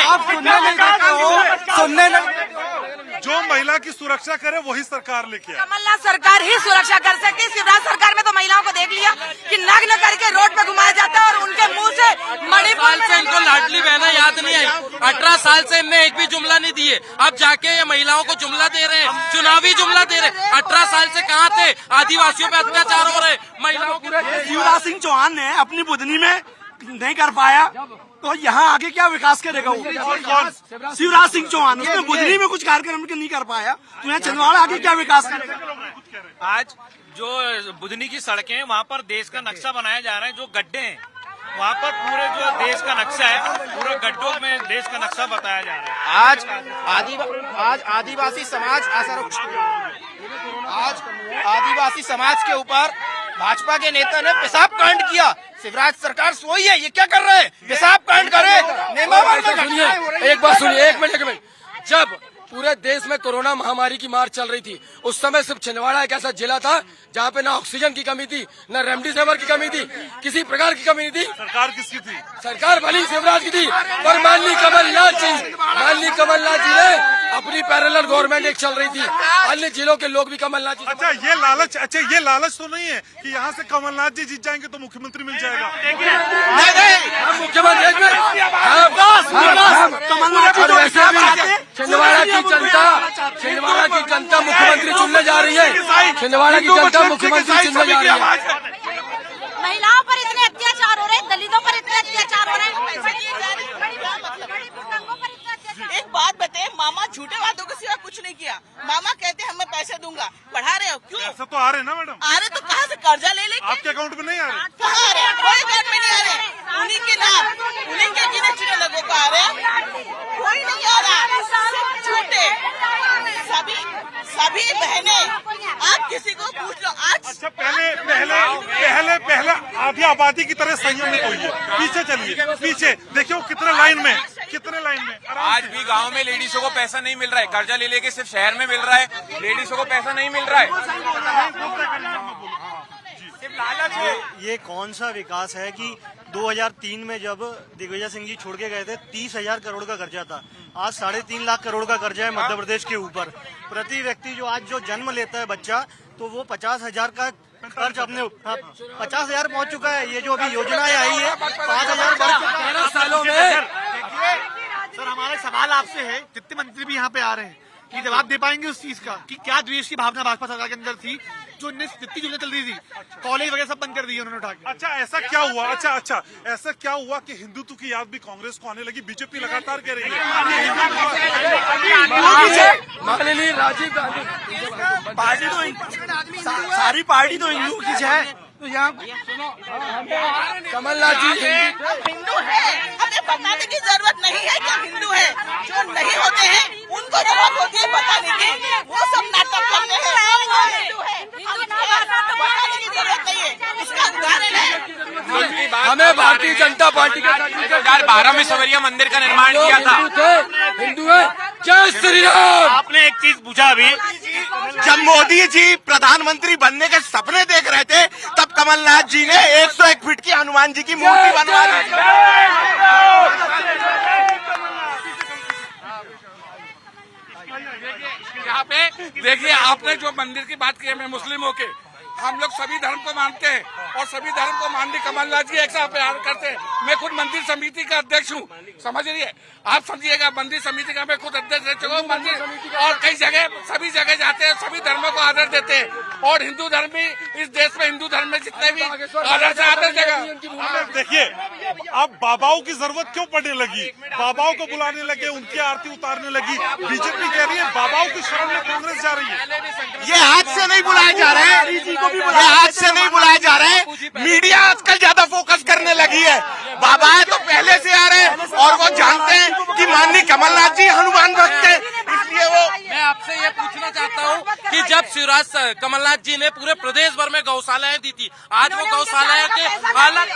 सुनने जो महिला की सुरक्षा करे वही सरकार लेके आए। कमलनाथ सरकार ही सुरक्षा कर सकती है। शिवराज सरकार में तो महिलाओं को देख लिया कि नग्न करके रोड पे घुमाया जाता है और उनके मुंह से मणिपुर से इनको लाडली बहना याद नहीं आई। 18 साल से इनने एक भी जुमला नहीं दिए, अब जाके ये महिलाओं को जुमला दे रहे हैं, चुनावी जुमला दे रहे हैं। 18 साल से कहाँ थे? आदिवासियों पे अत्याचार हो रहे, महिलाओं को। शिवराज सिंह चौहान ने अपनी बुधनी में नहीं कर पाया तो यहाँ आगे क्या विकास करेगा वो? शिवराज सिंह चौहान उसने बुधनी में कुछ कार्यक्रम नहीं कर पाया तो यहाँ छिंदवाड़ा आगे क्या विकास करेगा? आज जो बुधनी की सड़कें हैं वहाँ पर देश का नक्शा बनाया जा रहा है। जो गड्ढे हैं वहाँ पर पूरे जो देश का नक्शा है, पूरे गड्ढों में देश का नक्शा बताया जा रहा है। आज आदिवासी समाज के ऊपर भाजपा के नेता ने पेशाब कांड किया। शिवराज सरकार सोई है, ये क्या कर रहे हैं? पेशाब कांड करे। एक बात सुनिए, एक मिनट। जब पूरे देश में कोरोना महामारी की मार चल रही थी, उस समय सिर्फ छिंदवाड़ा एक ऐसा जिला था जहाँ पे ना ऑक्सीजन की कमी थी, न रेमडेसिविर की कमी थी, किसी प्रकार की कमी नहीं थी। सरकार किसकी थी? सरकार भली शिवराज की थी, पर माननीय कमलनाथ जी ने अपनी पैरेलल गवर्नमेंट एक चल रही थी, अन्य जिलों के लोग भी कमलनाथ जी। अच्छा ये लालच तो नहीं है कि यहाँ से कमलनाथ जी जीत जाएंगे तो मुख्यमंत्री मिल जाएगा? मुख्यमंत्री छिंदवाड़ा की जनता मुख्यमंत्री चुनने जा रही है। छिंदवाड़ा की जनता मुख्यमंत्री चुनने जा रही है। महिलाओं पर इतने अत्याचार हो रहे हैं, दलितों पर इतने अत्याचार हो रहे हैं। एक बात बताए, मामा झूठे वादों के सिवा कुछ नहीं किया। मामा कहते हैं मैं पैसे दूंगा, बढ़ा रहे हो क्यों? पैसे तो आ रहे ना मैडम, आ रहे तो कहाँ से कर्जा ले लेके? आपके अकाउंट में नहीं आ रहे? कहाँ आ रहे? कोई अकाउंट में नहीं आ रहे। उन्हीं के नाम, उन्हीं के गिने चुने लोगों को आ रहे, कोई नहीं आ रहा। सिर्फ झूठे। सभी बहनें, आप किसी को पूछ लो आज। अच्छा पहले आधी आबादी की तरह संयमित होइए, पीछे चलिए, पीछे देखिए कितने लाइन में आज भी गांव में लेडीजों को पैसा नहीं मिल रहा है। कर्जा ले लेके सिर्फ शहर में मिल रहा है, लेडीजों को पैसा नहीं मिल रहा है। ये कौन सा विकास है कि 2003 में जब दिग्विजय सिंह जी छोड़ के गए थे 30,000 करोड़ का कर्जा था, आज 3.5 लाख करोड़ का कर्जा है मध्य प्रदेश के ऊपर। प्रति व्यक्ति जो जन्म लेता है बच्चा, तो वो 50,000 का कर्ज अपने 50,000 पहुंच चुका है। ये जो अभी योजनाएं आई है 5,000 सालों में। सर हमारा सवाल आपसे है, जितने मंत्री भी यहाँ पे आ रहे हैं, कि जवाब दे पाएंगे उस चीज का कि क्या द्वेष की भावना भाजपा सरकार के अंदर थी, जो जितनी योजना चल रही थी, कॉलेज वगैरह सब बंद कर दिए उन्होंने उठा के। अच्छा ऐसा क्या हुआ? अच्छा ऐसा क्या हुआ कि हिंदुत्व की याद भी कांग्रेस को आने लगी? बीजेपी लगातार कह रही है माननीय राजीव गांधी पार्टी तो सारी पार्टी तो हिंदू की है, तो यहाँ कमलनाथ जी हिंदू है, हमें बताने की जरूरत नहीं है कि हिंदू है। जो नहीं होते हैं उनको जरूरत होती है बताने की, वो सब नाटक करते हैं। हिंदू है, बताने की जरूरत नहीं है। इसका उदाहरण है, हमें भारतीय जनता पार्टी के 2012 में सवरिया मंदिर का निर्माण किया था। हिंदू है। जय श्री राम। आपने एक चीज पूछा अभी, जब मोदी जी प्रधानमंत्री बनने के सपने देख रहे थे तब कमलनाथ जी ने 101 फीट की हनुमान जी की मूर्ति बनवा दी। यहाँ पे देखिए, आपने जो मंदिर की बात की है, मैं मुस्लिम होके, हम लोग सभी धर्म को मानते हैं और सभी धर्म को मानने कमलनाथ जी एक साथ प्यार करते हैं। मैं खुद मंदिर समिति का अध्यक्ष हूँ, समझ रही है आप, समझिएगा मंदिर समिति का मैं खुद अध्यक्ष रह चुका हूँ। मंदिर और कई जगह सभी जगह जाते हैं, सभी धर्मों को आदर देते हैं और हिंदू धर्म भी इस देश में, हिंदू धर्म में जितने भी आदर से आदर देगा। देखिए अब बाबाओं की जरूरत क्यों पड़ने लगी? बाबाओं को बुलाने लगे, उनकी आरती उतारने लगी। बीजेपी कह रही है बाबाओं की शरण में कांग्रेस जा रही है। ये हाथ से नहीं बुलाए जा रहे हैं, ये हाथ से नहीं बुलाए जा रहे हैं। मीडिया आजकल ज्यादा फोकस करने लगी है। बाबा तो पहले से आ रहे हैं और वो जानते हैं कि माननीय कमलनाथ जी हनुमान भक्त हैं, इसलिए वो। मैं आपसे ये पूछना चाहता हूँ कि जब शिवराज कमलनाथ जी ने पूरे प्रदेश भर में गौशालाएं दी थी, आज वो गौशालाएं के हालात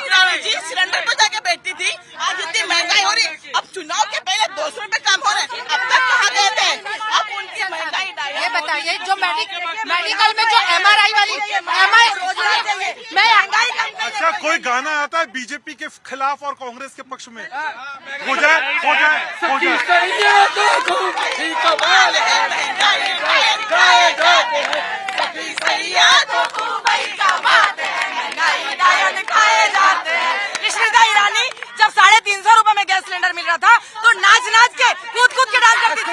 जी सिलेंडर पर जाके बैठती थी, आज इतनी महंगाई हो रही। अब चुनाव के पहले 200 रुपए कम हो रहे हैं, अब तक कहाँ गए थे? अब उनकी महंगाई। ये बताइए, जो मेडिकल में जो MRI वाली अच्छा कोई गाना आता है बीजेपी के खिलाफ और कांग्रेस के पक्ष में? हो जाए। स्मृति ईरानी जब 350 रुपए में गैस सिलेंडर मिल रहा था तो नाच के कूद के डांस करती थी।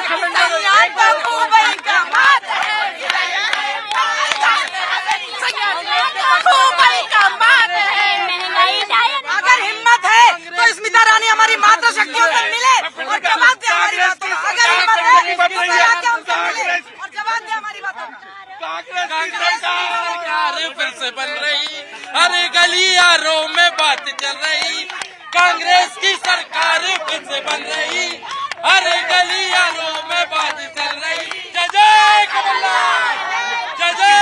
अगर हिम्मत है तो स्मिता ईरानी हमारी माता शक्तियों से मिले और जवाब दे हमारी बातों का। अगर हिम्मत है तो उनसे मिले और जवाब दे हमारी बातों का। फिर से बन रही, अरे गलियारों में बात चल रही, कांग्रेस की सरकार फिर से बन रही, अरे गलियारों में बात चल रही। जय जय कमलनाथ, जय जय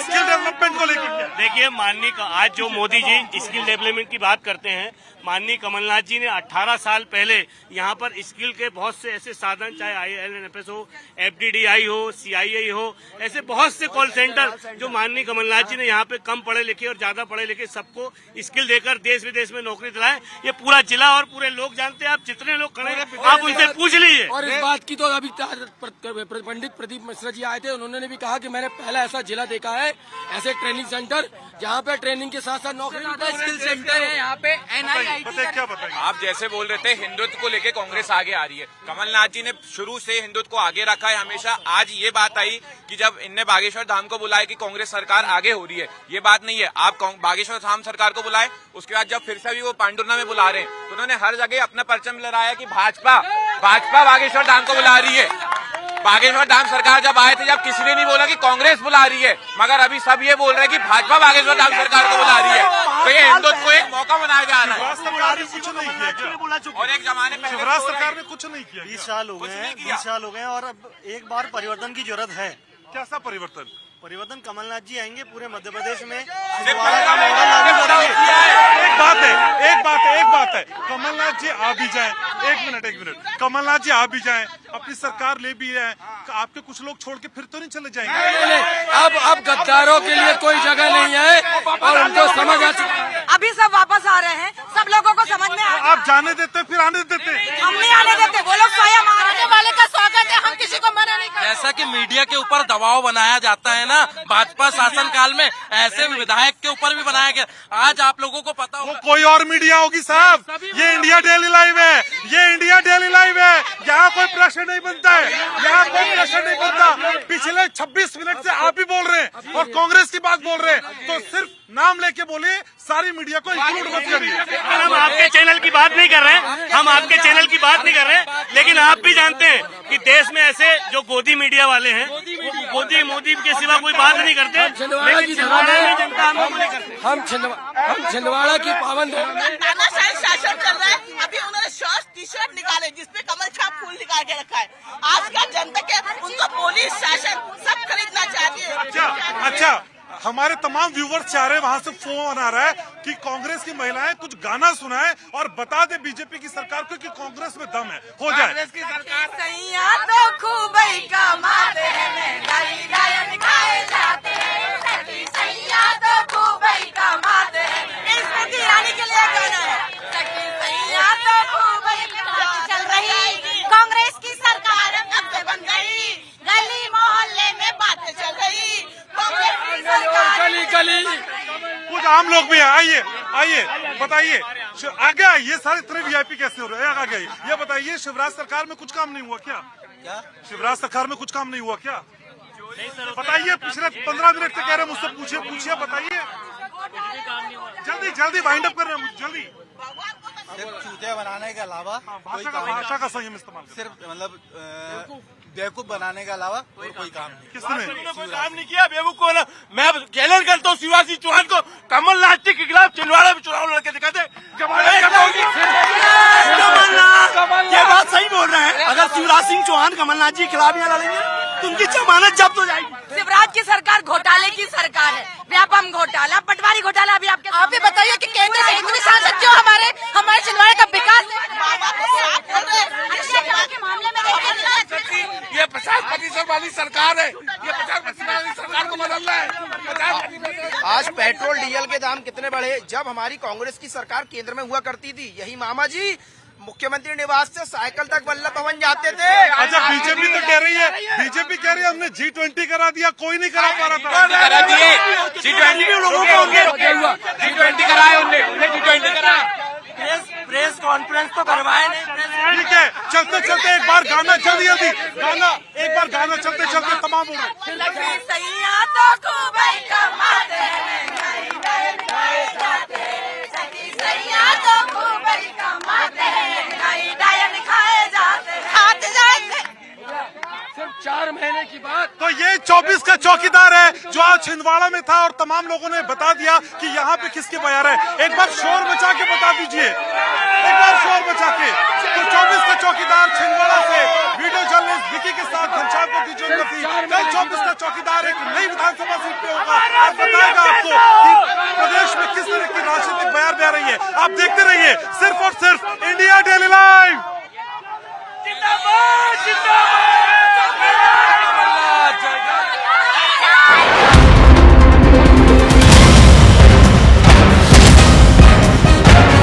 स्किल डेवलपमेंट को लेकर क्या? देखिए माननीय आज जो मोदी जी स्किल डेवलपमेंट की बात करते हैं, माननीय कमलनाथ जी ने 18 साल पहले यहाँ पर स्किल के बहुत से ऐसे साधन, चाहे ILNFS हो, FDDI हो, CII हो, ऐसे बहुत से कॉल सेंटर जो माननीय कमलनाथ जी ने यहाँ पे कम पढ़े लिखे और ज्यादा पढ़े लिखे सबको स्किल देकर देश विदेश में नौकरी दिलाए। ये पूरा जिला और पूरे लोग जानते हैं। आप जितने लोग खड़े हैं आप उनसे पूछ लीजिए। और इस बात की तो अभी पंडित प्रदीप मिश्रा जी आए थे, उन्होंने भी कहा कि मैंने पहला ऐसा जिला देखा है, ऐसे ट्रेनिंग सेंटर सेंटर, जहाँ पे ट्रेनिंग के साथ साथ नौकरी स्किल सेंटर है। यहाँ पे NIIT क्या बताइए? आप जैसे बोल रहे थे हिंदुत्व को लेके कांग्रेस आगे आ रही है, कमलनाथ जी ने शुरू से हिंदुत्व को आगे रखा है हमेशा। आज ये बात आई कि जब इनने बागेश्वर धाम को बुलाया कि कांग्रेस सरकार आगे हो रही है, ये बात नहीं है। आप बागेश्वर धाम सरकार को बुलाए, उसके बाद जब फिर से भी वो पांडुरना में बुला रहे हैं तो उन्होंने हर जगह अपना परचम लहराया कि भाजपा बागेश्वर धाम को बुला रही है। बागेश्वर धाम सरकार जब आए थे, जब किसी ने नहीं बोला कि कांग्रेस बुला रही है, मगर अभी सब ये बोल रहे हैं कि भाजपा बागेश्वर धाम सरकार को बुला रही है। तो ये हिंदुत्व को एक मौका बनाया जा रहा है। सरकार ने कुछ नहीं किया और एक जमाने में शिवराज सरकार ने कुछ नहीं किया। 20 साल हो गए हैं, 20 साल हो गए हैं और अब एक बार परिवर्तन की जरूरत है। कैसा परिवर्तन? परिवर्तन कमलनाथ जी आएंगे पूरे मध्य प्रदेश में, छिंदवाड़ा का मॉडल लागू करेंगे। एक बात है, कमलनाथ जी आ भी जाए, एक मिनट, कमलनाथ जी आ भी जाए, अपनी सरकार ले भी जाए, आपके कुछ लोग छोड़ के फिर तो नहीं चले जाएंगे? अब गद्दारों के लिए कोई जगह नहीं है और उनको समझ आ चुकी है। अभी सब वापस आ रहे हैं, सब लोगों को समझ में आ गया। आप जाने देते फिर आने देते? हम नहीं आने देते, वो लोग स्वयं आने वाले का स्वागत है, हम किसी को मना नहीं करते। जैसा कि मीडिया के ऊपर दबाव बनाया जाता है ना, भाजपा शासन काल में ऐसे विधायक के ऊपर भी बनाया गया। आज आप लोगों को पता वो कोई और मीडिया होगी साहब, ये इंडिया डेली लाइव है, ये इंडिया डेली लाइव है। यहाँ कोई प्रश्न नहीं बनता है, यहाँ कोई प्रश्न नहीं बनता। पिछले 26 मिनट से आप ही बोल रहे हैं और कांग्रेस की बात बोल रहे हैं, तो सिर्फ नाम लेके बोलिए, सारी मीडिया को इंक्लूड मत करिए। हम आपके चैनल की बात नहीं कर रहे हैं, हम आपके चैनल की बात नहीं कर रहे हैं, लेकिन आप भी जानते हैं कि देश में ऐसे जो गोदी मीडिया वाले हैं, गोदी मोदी के सिवा कोई बात नहीं करते। लेकिन जनता हम छिंदवाड़ा की पाबंद है। तानाशाही शासन चल रहा है। अभी उन्होंने शर्ट टी शर्ट निकाले जिसपे कमल छाप फूल निकाल के रखा है। आज का जनता के उनको पुलिस शासन सब खरीदना चाहती है। अच्छा, हमारे तमाम व्यूवर्स चाह रहे हैं, वहाँ से फोन आ रहा है कि कांग्रेस की महिलाएं कुछ गाना सुनाएं और बता दे बीजेपी की सरकार को कि कांग्रेस में दम है, हो जाए। कांग्रेस की सरकार सैया तो खूब ही कमाते हैं, महंगाई गायन खाए जाते हैं, सैया तो खूब ही कमाते हैं। स्मृति ईरानी के लिए गाना है, सैया तो खूब ही चल रही कांग्रेस की सरकार अब से बन गई, गली मोहल्ले में बातें चल रही कांग्रेस की सरकार। गली कुछ आम लोग भी हैं, आइए बताइए, आगे आइए, सारे इतने वीआईपी कैसे हो रहे हैं? आगे आइए, ये बताइए, शिवराज सरकार में कुछ काम नहीं हुआ क्या? शिवराज सरकार में कुछ काम नहीं हुआ क्या? बताइए, पिछले 15 मिनट से कह रहे हैं मुझसे, पूछिए बताइए, जल्दी वाइंड अप कर रहे हैं, जल्दी। सिर्फ चूतिया बनाने के अलावा भाषा का संयम इस्तेमाल, सिर्फ मतलब बेवकूफ बनाने के अलावा और कोई काम नहीं। किसने कोई काम नहीं किया बेवकूफ को ना। मैं चैलेंज करता हूँ शिवराज सिंह चौहान को, कमलनाथ जी के खिलाफ छिंदवाड़ा में चुनाव लड़के दिखाते। ये बात सही बोल रहे हैं, अगर शिवराज सिंह चौहान कमलनाथ जी के खिलाफ यहाँ लड़ेंगे तो उनकी जमानत जब्त हो जाएगी। शिवराज की सरकार घोटाले की सरकार है, व्यापम घोटाला, पटवारी घोटाला। अभी आप ही बताइए कि केंद्र से इतनी सांसद क्यों हमारे छिंदवाड़े का विकास के मामले में ये 50% वाली सरकार है, ये 50% वाली सरकार को बदलना है। 50% आज पेट्रोल डीजल के दाम कितने बढ़े जब हमारी कांग्रेस की सरकार केंद्र में हुआ करती थी। यही मामा जी मुख्यमंत्री निवास से साइकिल तक वल्लभ भवन जाते थे। अच्छा, बीजेपी तो कह रही है, बीजेपी कह रही है हमने G20 करा दिया, कोई नहीं करा पा रहा था। करा दिए G20 लोगों को G20 कराए, उन्हें G20 करा। प्रेस कॉन्फ्रेंस तो करवाए नहीं। ठीक है, चलते एक बार गाना, जल्दी एक बार गाना चलते तमाम हो गए। सैया तो खूब ही कमाते हैं, सैया तो खूब ही कमाते हैं, डायन खाए जाते, खाते जाते। सिर्फ 4 महीने की बात। तो ये 24 का चौकीदार है जो आज छिंदवाड़ा में था और तमाम लोगों ने बता दिया कि यहाँ पे किसकी बयार है। एक बार शोर मचा के बता दीजिए, एक बार शोर मचा के। तो 24 का चौकीदार छिंदवाड़ा से वीडियो जर्नलिस्ट विकी के साथ घनश्याम को दीजिए। कल 24 का चौकीदार एक नई विधानसभा सीट पे होगा और बताएगा आपको कि प्रदेश में किस तरह की राजनीतिक बयार बह रही है। आप देखते रहिए सिर्फ और सिर्फ